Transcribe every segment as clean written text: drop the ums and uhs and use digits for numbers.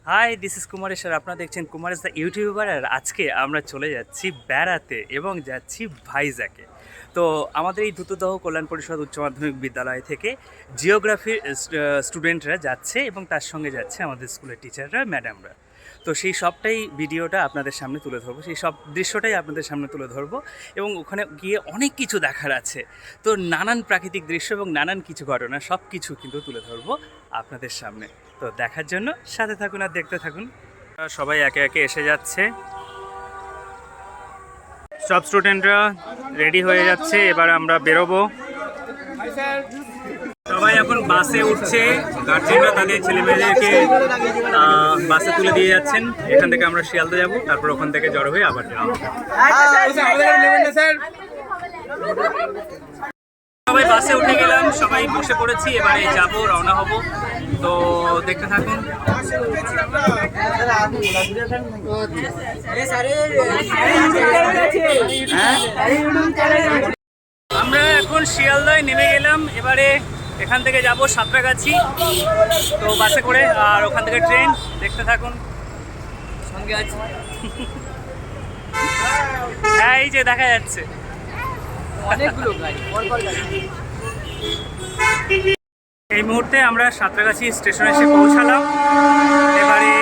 High, this is Kumaresh আর আপনারা দেখছেন Kumaresh the YouTuber. আর আজকে আমরা চলে যাচ্ছি বেড়াতে এবং যাচ্ছি ভাইজ্যাকে। তো আমাদের এই দ্রুতদহ কল্যাণ পরিষদ উচ্চ মাধ্যমিক বিদ্যালয় থেকে জিওগ্রাফির স্টুডেন্টরা যাচ্ছে এবং তার সঙ্গে যাচ্ছে আমাদের স্কুলের টিচাররা, ম্যাডামরা। তো সেই সবটাই ভিডিওটা আপনাদের সামনে তুলে ধরবো, সেই সব দৃশ্যটাই আপনাদের সামনে তুলে ধরবো এবং ওখানে গিয়ে অনেক কিছু দেখার আছে। তো নানান প্রাকৃতিক দৃশ্য এবং নানান কিছু ঘটনা সব কিছু কিন্তু তুলে ধরবো আপনাদের সামনে। তো দেখার জন্য সাথে থাকুন আর দেখতে থাকুন। সবাই একে একে এসে যাচ্ছে, সব স্টুডেন্টরা রেডি হয়ে যাচ্ছে, এবার আমরা বেরোবো। সবাই এখন বাসে উঠছে, গার্জেনরা তাদের ছেলেমেয়েদেরকে বাসে তুলে দিয়ে যাচ্ছেন। এখান থেকে আমরা শিয়ালদা যাব, তারপর ওখান থেকে জড়ো হয়ে আবার যাবো। সবাই বাসে উঠে গেলাম, সবাই বসে পড়েছি, এবারে যাব, রওনা হব। তো দেখতে থাকুন। আমরা এখন শিয়ালদায় নেমে গেলাম, এবারে এখান থেকে যাব সাঁতরাগাছি, তো বাসে করে, আর ওখান থেকে ট্রেন। দেখতে থাকুন, সঙ্গে আছে। হ্যাঁ, এই যে দেখা যাচ্ছে অনেকগুলো গাড়ি। এই মুহূর্তে আমরা সাঁতরাগাছি স্টেশনে এসে পৌঁছালাম। এবারে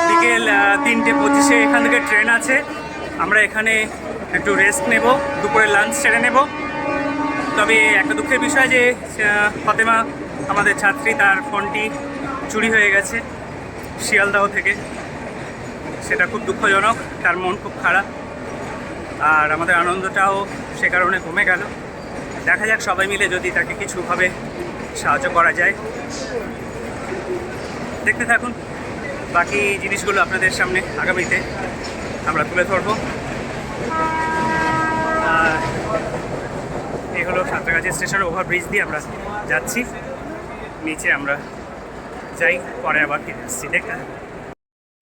বিকেল 3:25 এখান থেকে ট্রেন আছে। আমরা এখানে একটু রেস্ট নেব, দুপুরে লাঞ্চ সেরে নেব। তবে একটা দুঃখের বিষয় যে ফতেমা আমাদের ছাত্রী, তার ফোনটি চুরি হয়ে গেছে শিয়ালদাহ থেকে। সেটা খুব দুঃখজনক, তার মন খুব খারাপ, আর আমাদের আনন্দটাও সে কারণে কমে গেল। দেখা যাক সবাই মিলে যদি তাকে কিছুভাবে সাহায্য করা যায়। দেখতে থাকুন, বাকি জিনিসগুলো আপনাদের সামনে আগামীতে আমরা তুলে ধরবো। আর এই হলো সাঁতরাগাছি স্টেশনের ওভারব্রিজ দিয়ে আমরা যাচ্ছি, নিচে আমরা যাই, পরে আবার ফিরে আসছি। দেখতে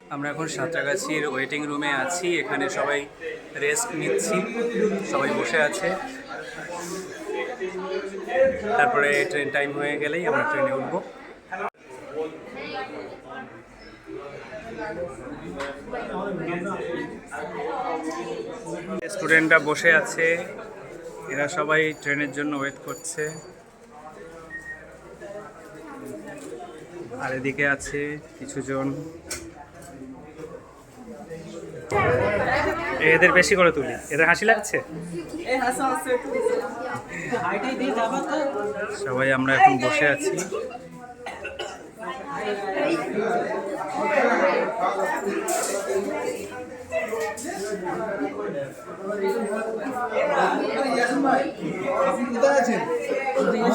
আমরা এখন সাঁতরাগাছির ওয়েটিং রুমে আছি, এখানে সবাই রেস্ট নিচ্ছি, সবাই বসে আছে। তারপরে ট্রেন টাইম হয়ে গেলেই আমরা ট্রেনে উঠবো। স্টুডেন্টরা বসে আছে, এরা সবাই ট্রেনের জন্য ওয়েট করছে। আর এদিকে আছে কিছুজন, এদের বেশি করে তুলি, এদের হাসি লাগছে। সবাই আমরা এখন বসে আছি।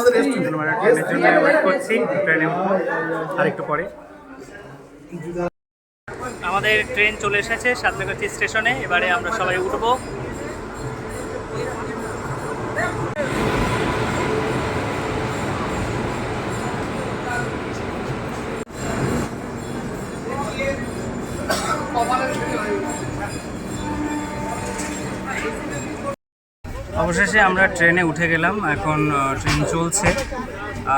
ট্রেনের জন্য ওয়েট করছি, ট্রেনে উঠবো আর একটু পরে। আমাদের ট্রেন চলে এসেছে সাঁতরাগাছি স্টেশনে, এবারে আমরা সবাই উঠবো। অবশেষে আমরা ট্রেনে উঠে গেলাম, এখন ট্রেন চলছে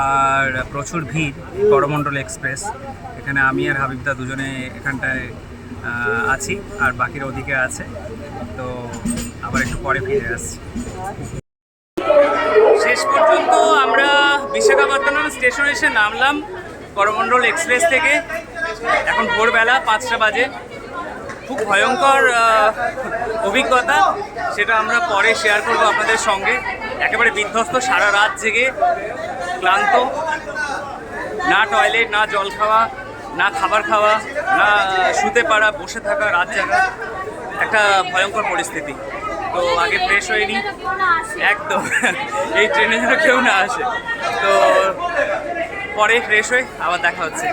আর প্রচুর ভিড়। করমণ্ডল এক্সপ্রেস, এখানে আমি আর হাবিবদা দুজনে এখানটায় আছি, আর বাকিরা ওদিকে আছে। তো আবার একটু পরে ফিরে আসছি। শেষ পর্যন্ত আমরা বিশাখাপত্তনম স্টেশনে এসে নামলাম করমণ্ডল এক্সপ্রেস থেকে। এখন ভোরবেলা 5টা বাজে। খুব ভয়ঙ্কর অভিজ্ঞতা, সেটা আমরা পরে শেয়ার করবো আপনাদের সঙ্গে। একেবারে বিধ্বস্ত, সারা রাত জেগে, ক্লান্ত, না টয়লেট, না জল খাওয়া, না খাবার খাওয়া, না শুতে পারা, বসে থাকা, রাত জাগা, একটা ভয়ঙ্কর পরিস্থিতি। তো আগে ফ্রেশ হয়ে নিই, একদম এই ট্রেনে যেন কেউ না আসে। তো পরে ফ্রেশ হয়ে আবার দেখা হচ্ছে।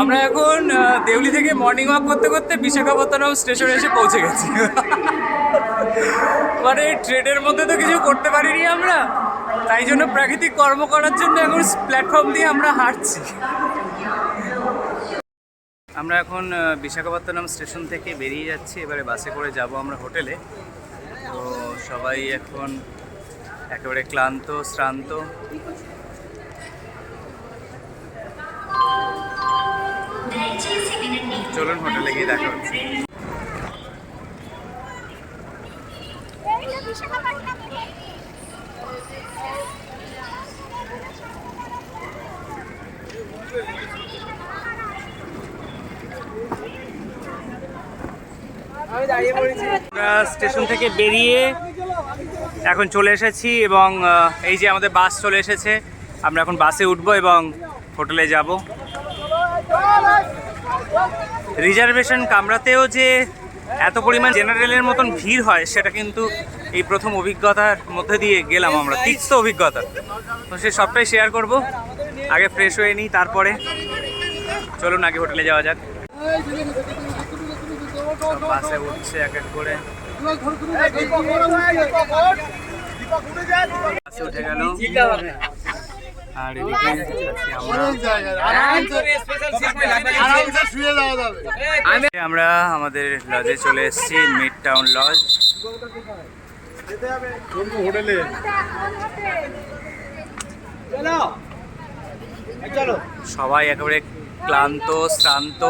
আমরা এখন দেউলি থেকে মর্নিং ওয়াক করতে করতে বিশাখাপত্তনম স্টেশনে এসে পৌঁছে গেছি। মানে ট্রেনের মধ্যে তো কিছু করতে পারিনি আমরা, তাই জন্য প্রাকৃতিক কর্ম করার জন্য এখন প্ল্যাটফর্ম দিয়ে আমরা হাঁটছি। আমরা এখন বিশাখাপত্তনম স্টেশন থেকে বেরিয়ে যাচ্ছি, এবারে বাসে করে যাব আমরা হোটেলে। তো সবাই এখন একেবারে ক্লান্ত শ্রান্ত, চলুন হোটেলে গিয়ে দেখা হচ্ছে। আমরা স্টেশন থেকে বেরিয়ে এখন চলে এসেছি এবং এই যে আমাদের বাস চলে এসেছে। আমরা এখন বাসে উঠবো এবং হোটেলে যাব। রিজার্ভেশন কামরাতেও যে এত পরিমাণ জেনারেলের মতন ভিড় হয় সেটা কিন্তু এই প্রথম অভিজ্ঞতার মধ্যে দিয়ে গেলাম আমরা, তিক্ত অভিজ্ঞতা। তো সে সবটাই শেয়ার করব। আগে ফ্রেশ হয়ে নিই, তারপরে চলুন আগে হোটেলে যাওয়া যাক। বাসে উঠছে এক এক করে, বাসে উঠে গেল। আর এদিকে আমরা আমাদের লজে চলে এসেছি, মিড টাউন লজ। সবাই একেবারে ক্লান্ত শ্রান্ত।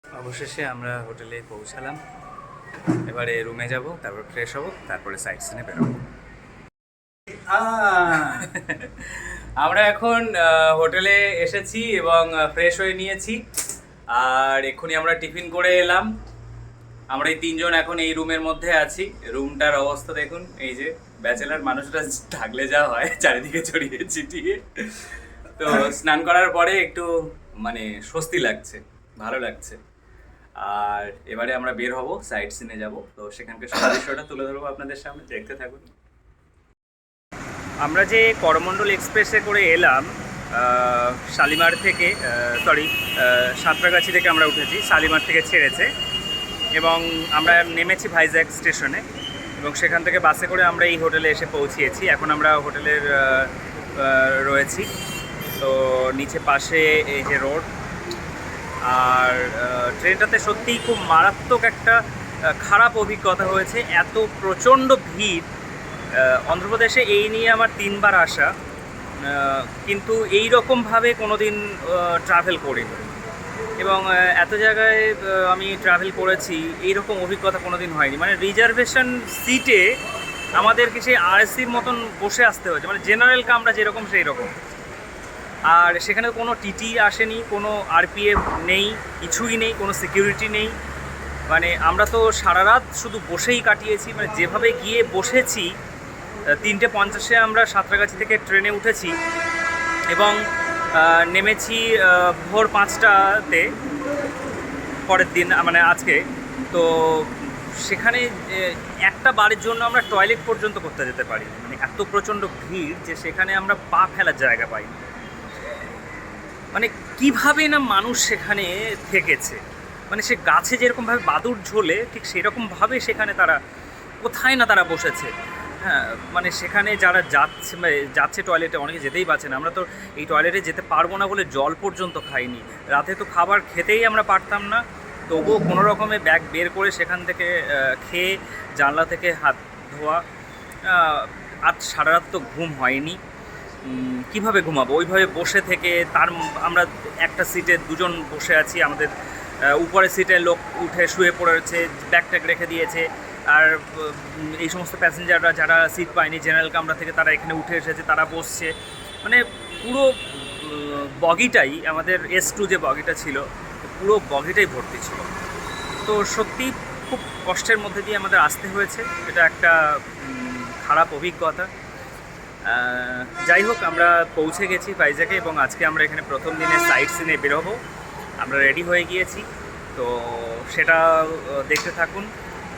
অবশেষে আমরা হোটেলে পৌঁছালাম। এবারে রুমে যাব, তারপর ফ্রেশ হব, তারপরে সাইট সিনে বেরোবো। আমরা এখন হোটেলে এসেছি এবং ফ্রেশ হয়ে নিয়েছি। আর এক্ষুনি আমরা টিফিন করে এলাম। আমরা এই তিনজন এখন এই রুমের মধ্যে আছি। রুমটার অবস্থা দেখুন, এই যে ব্যাচেলার মানুষরা থাকলে যা হয় চারিদিকে ছড়িয়ে ছিটিয়ে। তো স্নান করার পরে একটু মানে স্বস্তি লাগছে, ভালো লাগছে। আর এবারে আমরা বের হব, সাইট সিনে যাব। তো সেখানকার সব দৃশ্যটা তুলে ধরবো আপনাদের সামনে, দেখতে থাকুন। আমরা যে করমণ্ডল এক্সপ্রেসে করে এলাম শালিমার থেকে, সাঁতরাগাছি থেকে আমরা উঠেছি, শালিমার থেকে ছেড়েছে এবং আমরা নেমেছি ভাইজ্যাক স্টেশনে এবং সেখান থেকে বাসে করে আমরা এই হোটেলে এসে পৌঁছিয়েছি। এখন আমরা হোটেলের রয়েছি। তো নিচে পাশে এই যে রোড। আর ট্রেনটাতে সত্যিই খুব মারাত্মক একটা খারাপ অভিজ্ঞতা হয়েছে। এত প্রচণ্ড ভিড়। অন্ধ্রপ্রদেশে এই নিয়ে আমার 3 বার আসা, কিন্তু এই রকমভাবে কোনো দিন ট্রাভেল করিনি এবং এত জায়গায় আমি ট্রাভেল করেছি, এইরকম অভিজ্ঞতা কোনো দিন হয়নি। মানে রিজার্ভেশন সিটে আমাদেরকে সেই আরএসির মতন বসে আসতে হয়েছে, মানে জেনারেল কামরা যেরকম সেই রকম। আর সেখানে কোনো টিটি আসেনি, কোনো আরপিএফ নেই, কিছুই নেই, কোনো সিকিউরিটি নেই। মানে আমরা তো সারা রাত শুধু বসেই কাটিয়েছি। মানে যেভাবে গিয়ে বসেছি, 3:50-এ আমরা সাঁতরাগাছি থেকে ট্রেনে উঠেছি এবং নেমেছি ভোর 5টাতে পরের দিন, মানে আজকে। তো সেখানে একটা বারের জন্য আমরা টয়লেট পর্যন্ত করতে যেতে পারি। মানে এত প্রচণ্ড ভিড় যে সেখানে আমরা পা ফেলার জায়গা পাই। মানে কিভাবে না মানুষ সেখানে থেকেছে, মানে সে গাছে যেরকমভাবে বাদুড় ঝোলে ঠিক সেরকমভাবে সেখানে তারা কোথায় না তারা বসেছে। হ্যাঁ, মানে সেখানে যারা যাচ্ছে টয়লেটে, অনেকে যেতেই পারছে না। আমরা তো এই টয়লেটে যেতে পারবো না বলে জল পর্যন্ত খাইনি। রাতে তো খাবার খেতেই আমরা পারতাম না, তবুও কোনো রকমে ব্যাগ বের করে সেখান থেকে খেয়ে জানলা থেকে হাত ধোয়া। আর সারা রাত তো ঘুম হয়নি। কিভাবে ঘুমাবো? ওইভাবে বসে থেকে আমরা একটা সিটে 2 জন বসে আছি। আমাদের উপরের সিটে লোক উঠে শুয়ে পড়েছে, ব্যাগ ট্যাগ রেখে দিয়েছে। আর এই সমস্ত প্যাসেঞ্জাররা যারা সিট পায়নি জেনারেল কামরা থেকে, তারা এখানে উঠে এসেছে, তারা বসছে। মানে পুরো বগিটাই, আমাদের S2 যে বগিটা ছিল, পুরো বগিটাই ভর্তি ছিল। তো সত্যি খুব কষ্টের মধ্যে দিয়ে আমাদের আসতে হয়েছে। এটা একটা খারাপ অভিজ্ঞতা। যাই হোক, আমরা পৌঁছে গেছি ভাইজ্যাকে এবং আজকে আমরা এখানে প্রথম দিনে সাইট সিনে বেরোবো। আমরা রেডি হয়ে গিয়েছি, তো সেটা দেখতে থাকুন,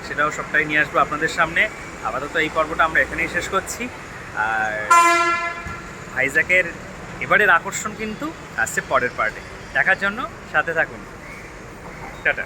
সেটাও সবটাই নিয়ে আসবো আপনাদের সামনে। আপাতত এই পর্বটা আমরা এখানেই শেষ করছি। আর ভাইজ্যাকের এবারের আকর্ষণ কিন্তু আসছে পরের পার্টে। দেখার জন্য সাথে থাকুন। টাটা।